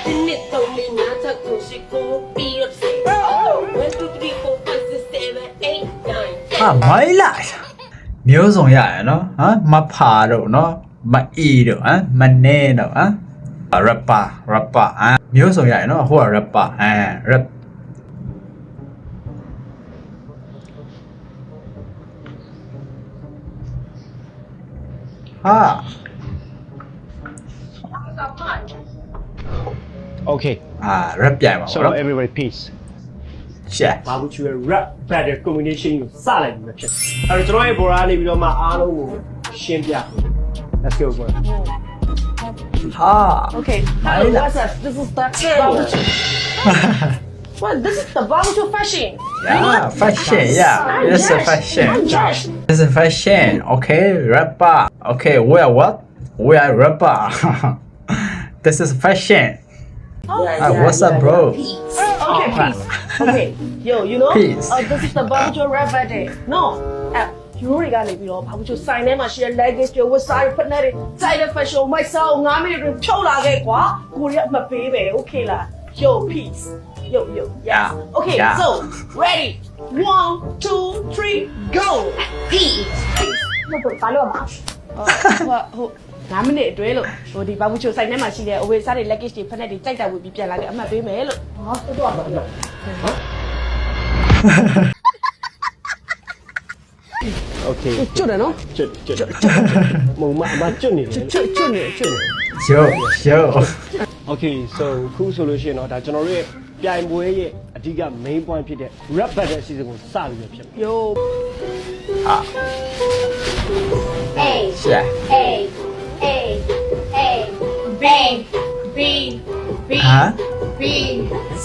မိုင်းလာမျိုးစုံရရနော်ဟမ်မဖာတော့နော်မအီတော့ဟမ်မနေတော့ဟမ်rapper မျိုးစုံရရနော်ဟိုက rapper rap ဟာ Okay. rap ပြိုင်ပါ So ဘောနော် everybody peace. share ဘာဘူးချူရဲ့ rap battle combination ကိုစလိုက်ပြီဖြစ်။အဲ့တော့ကျွန်တော်ရဲ့ border နေပြီးတော့မှအားလုံးကိုရှင်းပြမယ်။ Let's go bro. ဟာ Okay. Maila. What's that? This is the barbecue. Well, this is the barbecue fashion. yeah fashion yeah this is fashion I'm Josh. this is fashion okay rapper okay we are what we are rapper this is fashion what's up bro Okay, peace. Okay, yo, you know, Peace. This is the barbecue rap battle. No, you already got it. You know, barbecue sign them, share luggage, your what's sorry, put that side of fashion. Myself, I'm going to show la get qua. Korea, my baby. Okay la. Yo, peace. Yo, yes. Yeah. Okay, Yeah. so ready. 1, 2, 3, go. Peace. ဘာလို့မှာ 9 မိနစ်အတွင်းလို့ဟိုဒီဘာဘူးချိုဆိုင်ထဲမှာရှိတဲ့အဝေးစားတွေ luggage တွေဖက်နဲ့တွေကြိုက်တာဝယ်ပြီးပြန်လာတယ်အမှတ်ပေးမယ်လို့ ဟောတော့ပါတော့ Okay. ကျွတ်တယ်နော် ကျွတ်မုံမကျွတ်နေတယ် ကျွတ်နေ yo Okay so ခုဆိုလို့ရှိရင်တော့ဒါကျွန်တော်တို့ရဲ့ပြိုင်ပွဲရဲ့အဓိက main point ဖြစ်တဲ့ rap battle အစီအစဉ်ကိုစပြီးဖြစ်မယ် yo share bang b b ဟာ b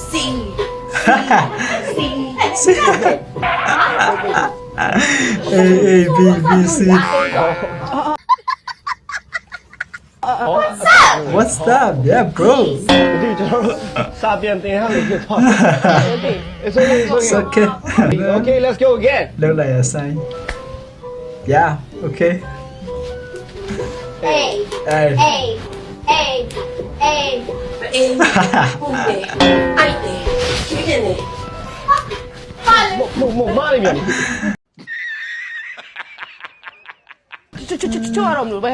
c c A B B C what's up yeah bro ဒီကျွန်တော်တို့စာပြန်သင်ရလို့ဖြစ်သွား okay It's okay it's okay Okay let's go again look like a sign yeah okay heyမမလေးပြန် ကျွတ်ရတော့မလို့ပဲ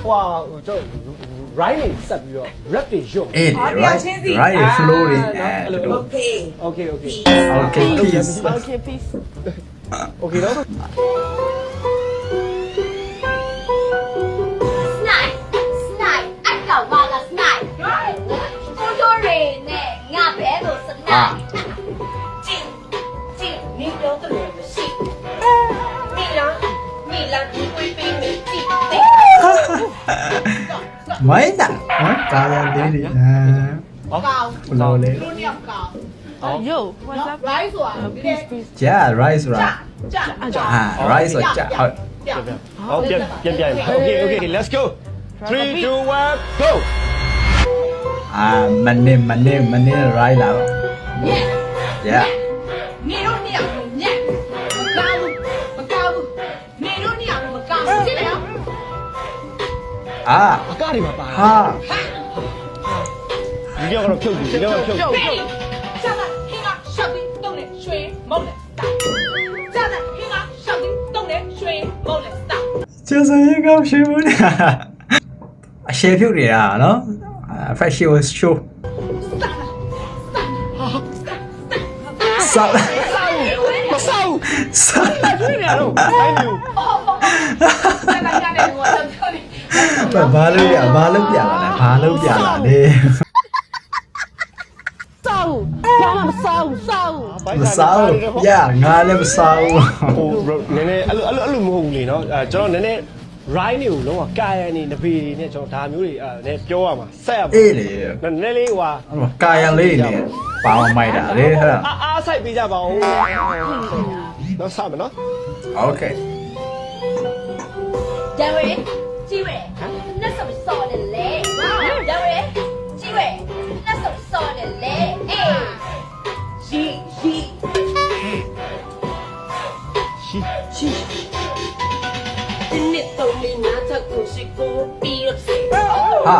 ဟွာကျွန်တော် rhyme နဲ့ဆက်ပြီးတော့ rap တွေရုပ် hey right flow တွေ okay Okay okay peace okay peace Okay တော့ snipe snipe အကောင်ကလာ snipe ကိုချိုးရနဲ့ငါဘဲကို snipe ကျင်းနေတော့တယ်မရှိမိလာဒီဝေးပေးနေကြည့် မိုင်းတာဟမ်ကာရလေးတွေ ကောင် ဘလို့လဲ တို့နှစ်ယောက်ကောင် yo what's up right ဆိုတာဒီတဲ့ peace ကြာ right ဆိုတာ ကြာ ဟာ right ဆိုကြာဟုတ် ကြာ ဟုတ်ပြန် Okay let's go 3 2 1 go မနေ right လာ yeah နေတို့နှစ်ယောက်ညက်မကောင်းဘူးနေတို့နှစ်ယောက်မကောင်းဘူးကြည့်ရအောင် အကားတွေမှာပါ ဟာ ဒီကတော့ဖြုတ်ပြီဒီကတော့ဖြုတ် 炸弹黑马上帝动的水猛的大，炸弹黑马上帝动的水猛的大。 ကျေးဇူးရင်ကောင်းရှိဘူးအရှေ့ဖြုတ်နေတာနော် fashion show ဆောက် မဆောက် ဆောက် တွေ့နေရတော့အဲ့လို 炸弹家的我在这里。 ဘာလို့ပြလာလဲ စောက်ဘာမှမစောက်စောက် မဆောက်ရငါလည်းမဆောက် ဟိုနည်းနည်းအဲ့လိုမဟုတ်ဘူးလေနော်ကျွန်တော်နည်းနည်း rhyme တွေကိုလုံးဝကာယံနေနဘေတွေနဲ့ကျွန်တော်ဒါမျိုးတွေနည်းပြောရမှာဆက်ရပါ အေးလေ နည်းနည်းလေးဟိုဟာ ကာယံလေးနေပါအောင်မိုက်တာလေဟဲ့ အားဆိုင်ပေးကြပါဦးတော့စမယ်နော် okay 嘉伟，几位？那什么说的嘞？嘉伟，几位？那什么说的嘞？哎，西。ဟာ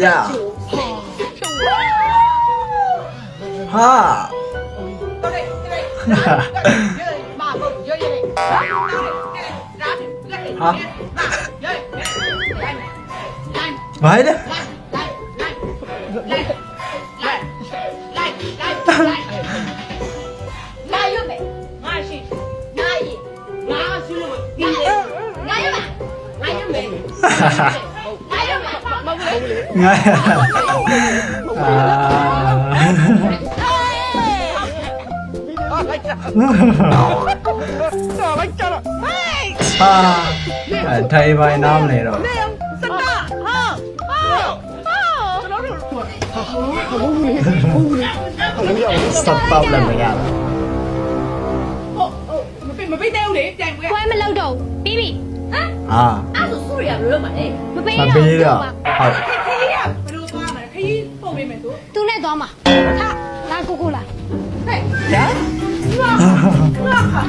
呀，哈，哈哈，哈，来的，来有没？ငါရှိ 来一， ငါရှိလို့ 来有没？来有没？哈哈哈，来有没？哎呀，啊，啊，太白拿没了。 sắp tóc là mày làm မပေးသေးဘူးလေပြန်ပွဲ ပွဲမလုပ်တော့ပြီးပြီ à အဲ့ဒါဆိုရရလို့မလဲ မပေး mà တော့ bí đó học ခရီးကဘယ်လိုသွားမလဲခရီးပုံပေးမယ်ဆို သူနဲ့သွားမှာဟာလာကိုကိုလာ ဟဲ့ရငါခါ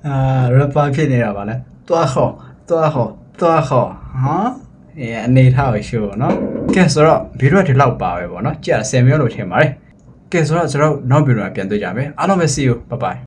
à rapper ဖြစ်နေတာပါလဲသွားခေါ်သွားခေါ်သွားခေါ်ဟာအနေထားကိုရှို့နော်ကဲဆိုတော့ဗီဒီယိုဒီလောက်ပါပဲပေါ့နော်ကြာ10မိနစ်လို့ထင်ပါတယ်ကဲဆိုတော့ကျွန်တော်နောက်ဗီဒီယိုမှာပြန်တွေ့ကြမယ်အားလုံးပဲ see you bye bye